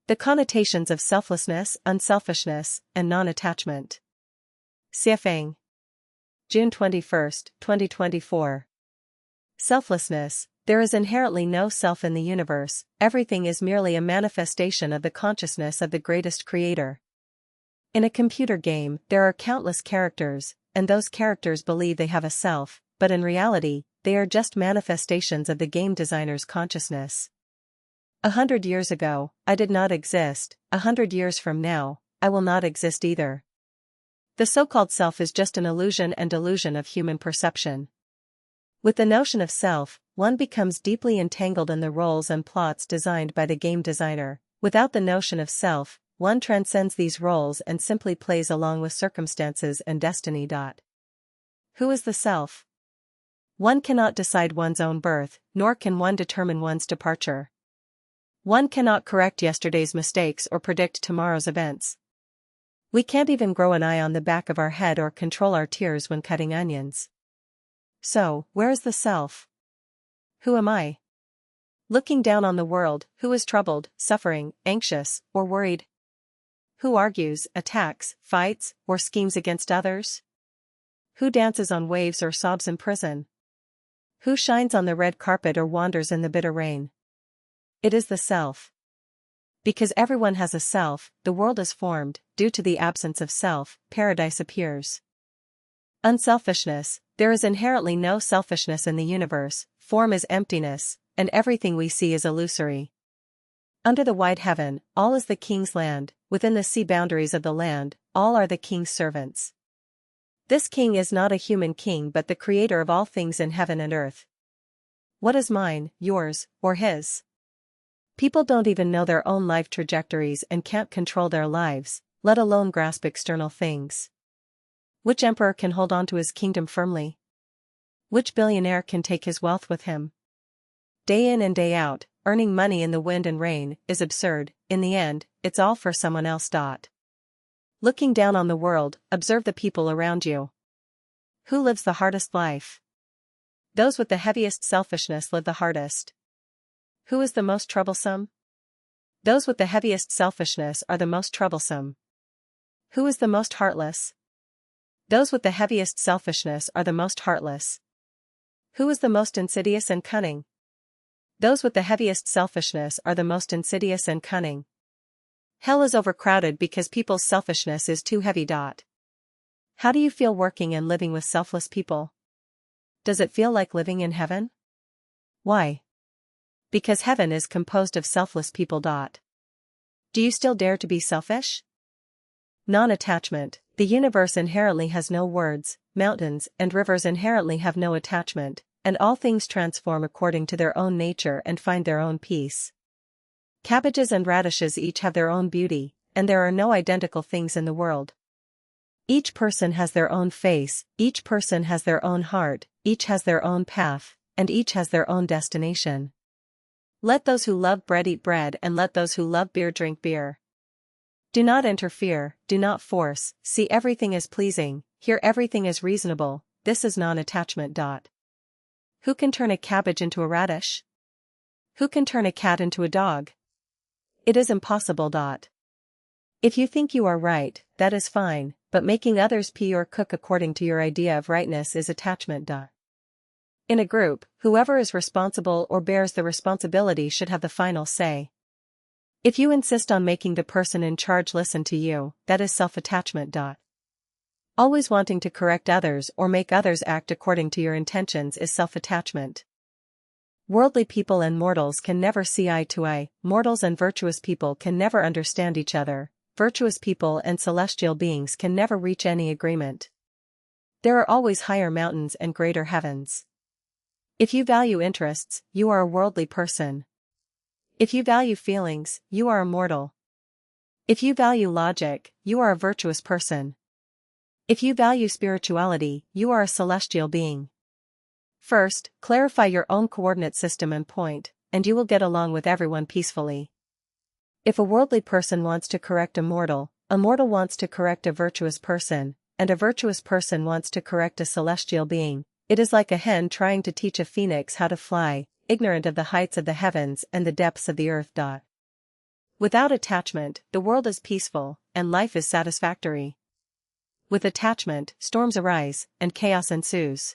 The connotations of selflessness, unselfishness, and non-attachment. Siafang. June 21, 2024. Selflessness. There is inherently no self in the universe, everything is merely a manifestation of the consciousness of the greatest creator. In a computer game, there are countless characters, and those characters believe they have a self, but in reality, they are just manifestations of the game designer's consciousness. 100 years ago, I did not exist. 100 years from now, I will not exist either. The so-called self is just an illusion and delusion of human perception. With the notion of self, one becomes deeply entangled in the roles and plots designed by the game designer. Without the notion of self, one transcends these roles and simply plays along with circumstances and destiny. Who is the self? One cannot decide one's own birth, nor can one determine one's departure. One cannot correct yesterday's mistakes or predict tomorrow's events. We can't even grow an eye on the back of our head or control our tears when cutting onions. So, where is the self? Who am I? Looking down on the world, who is troubled, suffering, anxious, or worried? Who argues, attacks, fights, or schemes against others? Who dances on waves or sobs in prison? Who shines on the red carpet or wanders in the bitter rain? It is the self. Because everyone has a self, the world is formed. Due to the absence of self, paradise appears. Unselfishness. There is inherently no selfishness in the universe, form is emptiness, and everything we see is illusory. Under the wide heaven, all is the king's land, within the sea boundaries of the land, all are the king's servants. This king is not a human king but the creator of all things in heaven and earth. What is mine, yours, or his? People don't even know their own life trajectories and can't control their lives, let alone grasp external things. Which emperor can hold on to his kingdom firmly? Which billionaire can take his wealth with him? Day in and day out, earning money in the wind and rain, is absurd. In the end, it's all for someone else. Looking down on the world, observe the people around you. Who lives the hardest life? Those with the heaviest selfishness live the hardest. Who is the most troublesome? Those with the heaviest selfishness are the most troublesome. Who is the most heartless? Those with the heaviest selfishness are the most heartless. Who is the most insidious and cunning? Those with the heaviest selfishness are the most insidious and cunning. Hell is overcrowded because people's selfishness is too heavy. How do you feel working and living with selfless people? Does it feel like living in heaven? Why? Because heaven is composed of selfless people. Do you still dare to be selfish? Non-attachment. The universe inherently has no words, mountains and rivers inherently have no attachment, and all things transform according to their own nature and find their own peace. Cabbages and radishes each have their own beauty, and there are no identical things in the world. Each person has their own face, each person has their own heart, each has their own path, and each has their own destination. Let those who love bread eat bread and let those who love beer drink beer. Do not interfere, do not force, see everything as pleasing, hear everything as reasonable, this is non-attachment. Who can turn a cabbage into a radish? Who can turn a cat into a dog? It is impossible. If you think you are right, that is fine, but making others pee or cook according to your idea of rightness is attachment. In a group, whoever is responsible or bears the responsibility should have the final say. If you insist on making the person in charge listen to you, that is self-attachment. Always wanting to correct others or make others act according to your intentions is self-attachment. Worldly people and mortals can never see eye to eye, mortals and virtuous people can never understand each other, virtuous people and celestial beings can never reach any agreement. There are always higher mountains and greater heavens. If you value interests, you are a worldly person. If you value feelings, you are a mortal. If you value logic, you are a virtuous person. If you value spirituality, you are a celestial being. First, clarify your own coordinate system and point, and you will get along with everyone peacefully. If a worldly person wants to correct a mortal wants to correct a virtuous person, and a virtuous person wants to correct a celestial being, it is like a hen trying to teach a phoenix how to fly, ignorant of the heights of the heavens and the depths of the earth. Without attachment, the world is peaceful, and life is satisfactory. With attachment, storms arise, and chaos ensues.